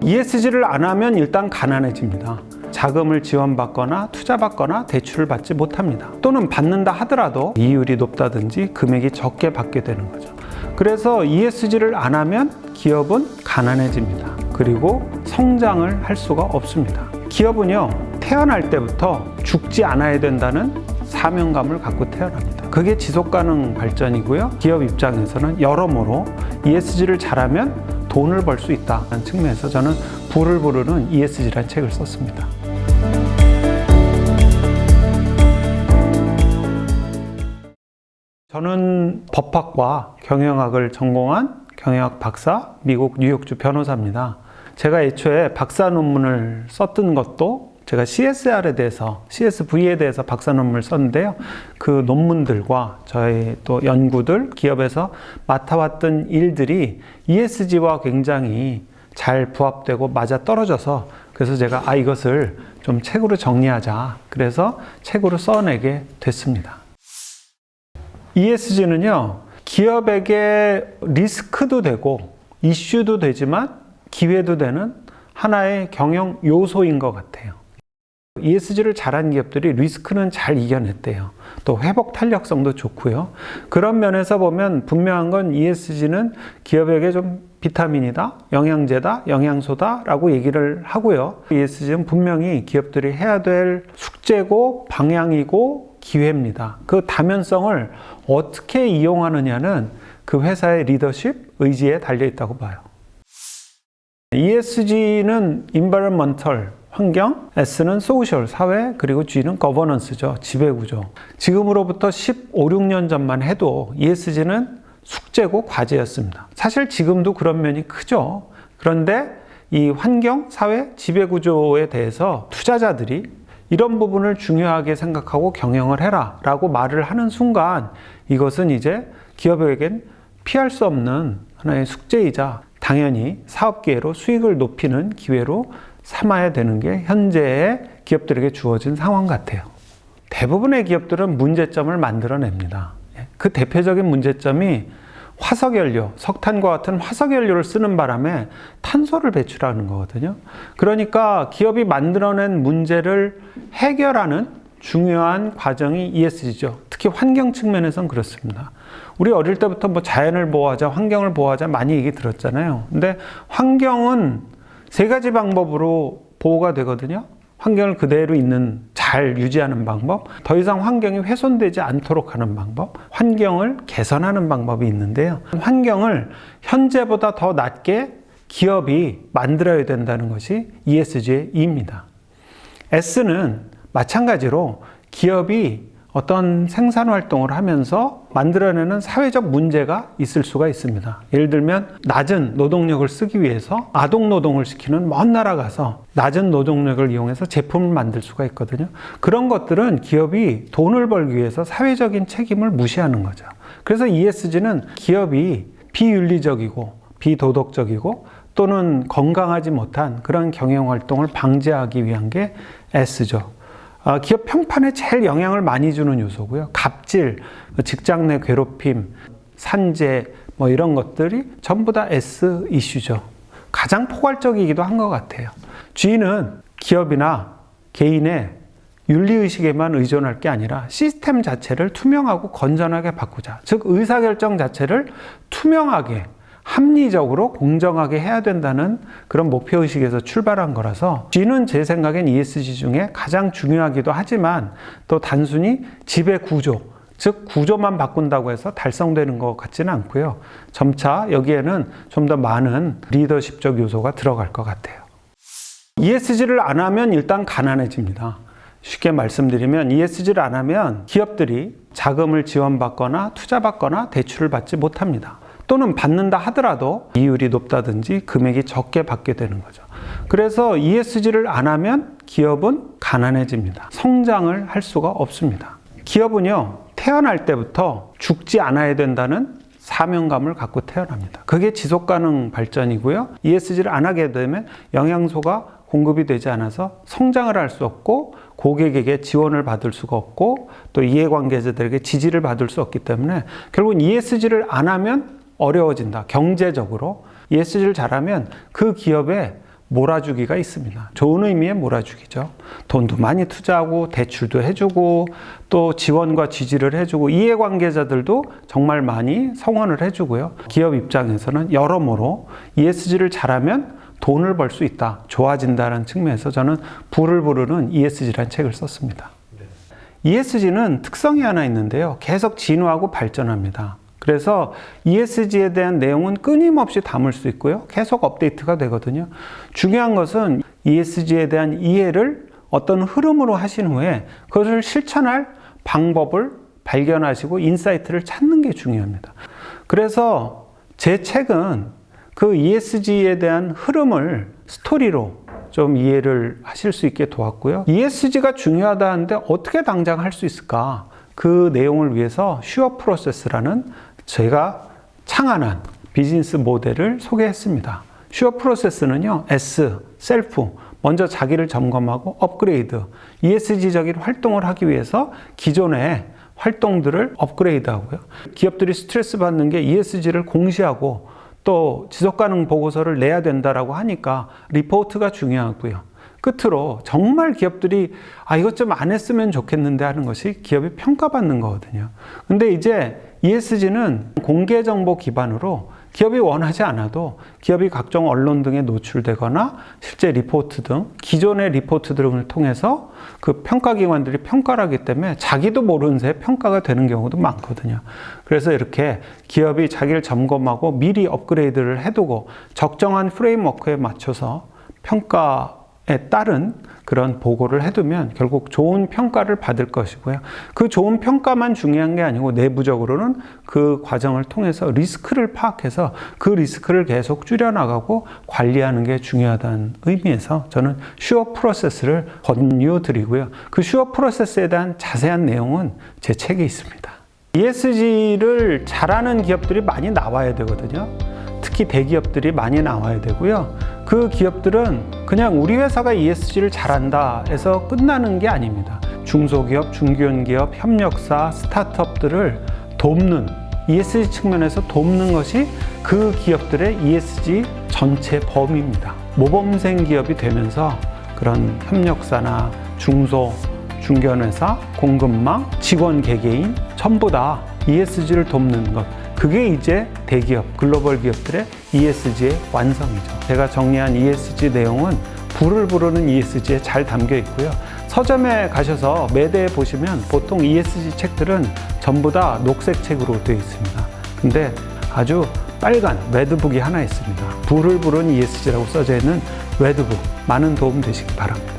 ESG를 안 하면 일단 가난해집니다. 자금을 지원받거나 투자받거나 대출을 받지 못합니다. 또는 받는다 하더라도 이율이 높다든지 금액이 적게 받게 되는 거죠. 그래서 ESG를 안 하면 기업은 가난해집니다. 그리고 성장을 할 수가 없습니다. 기업은요, 태어날 때부터 죽지 않아야 된다는 사명감을 갖고 태어납니다. 그게 지속가능 발전이고요. 기업 입장에서는 여러모로 ESG를 잘하면 돈을 벌 수 있다는 측면에서 저는 부를 부르는 ESG라는 책을 썼습니다. 저는 법학과 경영학을 전공한 경영학 박사, 미국 뉴욕주 변호사입니다. 제가 애초에 박사 논문을 썼던 것도 제가 CSR에 대해서, CSV에 대해서 박사 논문을 썼는데요. 그 논문들과 저의 또 연구들, 기업에서 맡아왔던 일들이 ESG와 굉장히 잘 부합되고 맞아 떨어져서 그래서 제가 이것을 좀 책으로 정리하자. 그래서 책으로 써내게 됐습니다. ESG는요, 기업에게 리스크도 되고 이슈도 되지만 기회도 되는 하나의 경영 요소인 것 같아요. ESG를 잘한 기업들이 리스크는 잘 이겨냈대요. 또 회복 탄력성도 좋고요. 그런 면에서 보면 분명한 건 ESG는 기업에게 좀 비타민이다, 영양제다, 영양소다 라고 얘기를 하고요. ESG는 분명히 기업들이 해야 될 숙제고 방향이고 기회입니다. 그 다면성을 어떻게 이용하느냐는 그 회사의 리더십, 의지에 달려있다고 봐요. ESG는 environmental, 환경, S는 social, 사회, 그리고 G는 governance죠. 지배구조. 지금으로부터 15, 16년 전만 해도 ESG는 숙제고 과제였습니다. 사실 지금도 그런 면이 크죠. 그런데 이 환경, 사회, 지배구조에 대해서 투자자들이 이런 부분을 중요하게 생각하고 경영을 해라 라고 말을 하는 순간 이것은 이제 기업에겐 피할 수 없는 하나의 숙제이자 당연히 사업기회로 수익을 높이는 기회로 삼아야 되는 게 현재의 기업들에게 주어진 상황 같아요. 대부분의 기업들은 문제점을 만들어냅니다. 그 대표적인 문제점이 화석연료, 석탄과 같은 화석연료를 쓰는 바람에 탄소를 배출하는 거거든요. 그러니까 기업이 만들어낸 문제를 해결하는 중요한 과정이 ESG죠. 특히 환경 측면에서는 그렇습니다. 우리 어릴 때부터 뭐 자연을 보호하자, 환경을 보호하자 많이 얘기 들었잖아요. 근데 환경은 세 가지 방법으로 보호가 되거든요. 환경을 그대로 있는 잘 유지하는 방법, 더 이상 환경이 훼손되지 않도록 하는 방법, 환경을 개선하는 방법이 있는데요. 환경을 현재보다 더 낮게 기업이 만들어야 된다는 것이 ESG의 E입니다. S는 마찬가지로 기업이 어떤 생산 활동을 하면서 만들어내는 사회적 문제가 있을 수가 있습니다. 예를 들면 낮은 노동력을 쓰기 위해서 아동 노동을 시키는 먼 나라 가서 낮은 노동력을 이용해서 제품을 만들 수가 있거든요. 그런 것들은 기업이 돈을 벌기 위해서 사회적인 책임을 무시하는 거죠. 그래서 ESG는 기업이 비윤리적이고 비도덕적이고 또는 건강하지 못한 그런 경영 활동을 방지하기 위한 게 S죠. 기업 평판에 제일 영향을 많이 주는 요소고요. 갑질, 직장 내 괴롭힘, 산재 뭐 이런 것들이 전부 다 S 이슈죠. 가장 포괄적이기도 한 것 같아요. G는 기업이나 개인의 윤리의식에만 의존할 게 아니라 시스템 자체를 투명하고 건전하게 바꾸자. 즉 의사결정 자체를 투명하게 합리적으로 공정하게 해야 된다는 그런 목표의식에서 출발한 거라서 G는 제 생각엔 ESG 중에 가장 중요하기도 하지만 또 단순히 지배 구조, 즉 구조만 바꾼다고 해서 달성되는 것 같지는 않고요. 점차 여기에는 좀 더 많은 리더십적 요소가 들어갈 것 같아요. ESG를 안 하면 일단 가난해집니다. 쉽게 말씀드리면 ESG를 안 하면 기업들이 자금을 지원받거나 투자받거나 대출을 받지 못합니다. 또는 받는다 하더라도 이율이 높다든지 금액이 적게 받게 되는 거죠. 그래서 ESG를 안 하면 기업은 가난해집니다. 성장을 할 수가 없습니다. 기업은요, 태어날 때부터 죽지 않아야 된다는 사명감을 갖고 태어납니다. 그게 지속가능 발전이고요. ESG를 안 하게 되면 영양소가 공급이 되지 않아서 성장을 할 수 없고 고객에게 지원을 받을 수가 없고 또 이해관계자들에게 지지를 받을 수 없기 때문에 결국은 ESG를 안 하면 어려워진다. 경제적으로 ESG를 잘하면 그 기업에 몰아주기가 있습니다. 좋은 의미의 몰아주기죠. 돈도 많이 투자하고 대출도 해주고 또 지원과 지지를 해주고 이해관계자들도 정말 많이 성원을 해주고요. 기업 입장에서는 여러모로 ESG를 잘하면 돈을 벌 수 있다, 좋아진다는 측면에서 저는 부를 부르는 ESG라는 책을 썼습니다. ESG는 특성이 하나 있는데요. 계속 진화하고 발전합니다. 그래서 ESG에 대한 내용은 끊임없이 담을 수 있고요. 계속 업데이트가 되거든요. 중요한 것은 ESG에 대한 이해를 어떤 흐름으로 하신 후에 그것을 실천할 방법을 발견하시고 인사이트를 찾는 게 중요합니다. 그래서 제 책은 그 ESG에 대한 흐름을 스토리로 좀 이해를 하실 수 있게 도왔고요. ESG가 중요하다는데 어떻게 당장 할 수 있을까? 그 내용을 위해서 슈어 프로세스라는 제가 창안한 비즈니스 모델을 소개했습니다. 슈어 프로세스는요, S, 셀프, 먼저 자기를 점검하고 업그레이드, ESG적인 활동을 하기 위해서 기존의 활동들을 업그레이드 하고요. 기업들이 스트레스 받는 게 ESG를 공시하고 또 지속가능 보고서를 내야 된다라고 하니까 리포트가 중요하고요. 끝으로 정말 기업들이 이것 좀 안 했으면 좋겠는데 하는 것이 기업이 평가받는 거거든요. 근데 이제 ESG는 공개 정보 기반으로 기업이 원하지 않아도 기업이 각종 언론 등에 노출되거나 실제 리포트 등 기존의 리포트 등을 통해서 그 평가기관들이 평가를 하기 때문에 자기도 모르는 새에 평가가 되는 경우도 많거든요. 그래서 이렇게 기업이 자기를 점검하고 미리 업그레이드를 해두고 적정한 프레임워크에 맞춰서 평가에 따른 그런 보고를 해두면 결국 좋은 평가를 받을 것이고요. 그 좋은 평가만 중요한 게 아니고 내부적으로는 그 과정을 통해서 리스크를 파악해서 그 리스크를 계속 줄여나가고 관리하는 게 중요하다는 의미에서 저는 슈어 프로세스를 권유드리고요. 그 슈어 프로세스에 대한 자세한 내용은 제 책에 있습니다. ESG를 잘하는 기업들이 많이 나와야 되거든요. 특히 대기업들이 많이 나와야 되고요. 그 기업들은 그냥 우리 회사가 ESG를 잘한다 해서 끝나는 게 아닙니다. 중소기업, 중견기업, 협력사, 스타트업들을 돕는 ESG 측면에서 돕는 것이 그 기업들의 ESG 전체 범위입니다. 모범생 기업이 되면서 그런 협력사나 중소, 중견회사, 공급망, 직원 개개인 전부 다 ESG를 돕는 것, 그게 이제 대기업, 글로벌 기업들의 ESG의 완성이죠. 제가 정리한 ESG 내용은 부를 부르는 ESG에 잘 담겨 있고요. 서점에 가셔서 매대에 보시면 보통 ESG 책들은 전부 다 녹색 책으로 되어 있습니다. 근데 아주 빨간 레드북이 하나 있습니다. 부를 부르는 ESG라고 써져 있는 레드북, 많은 도움 되시기 바랍니다.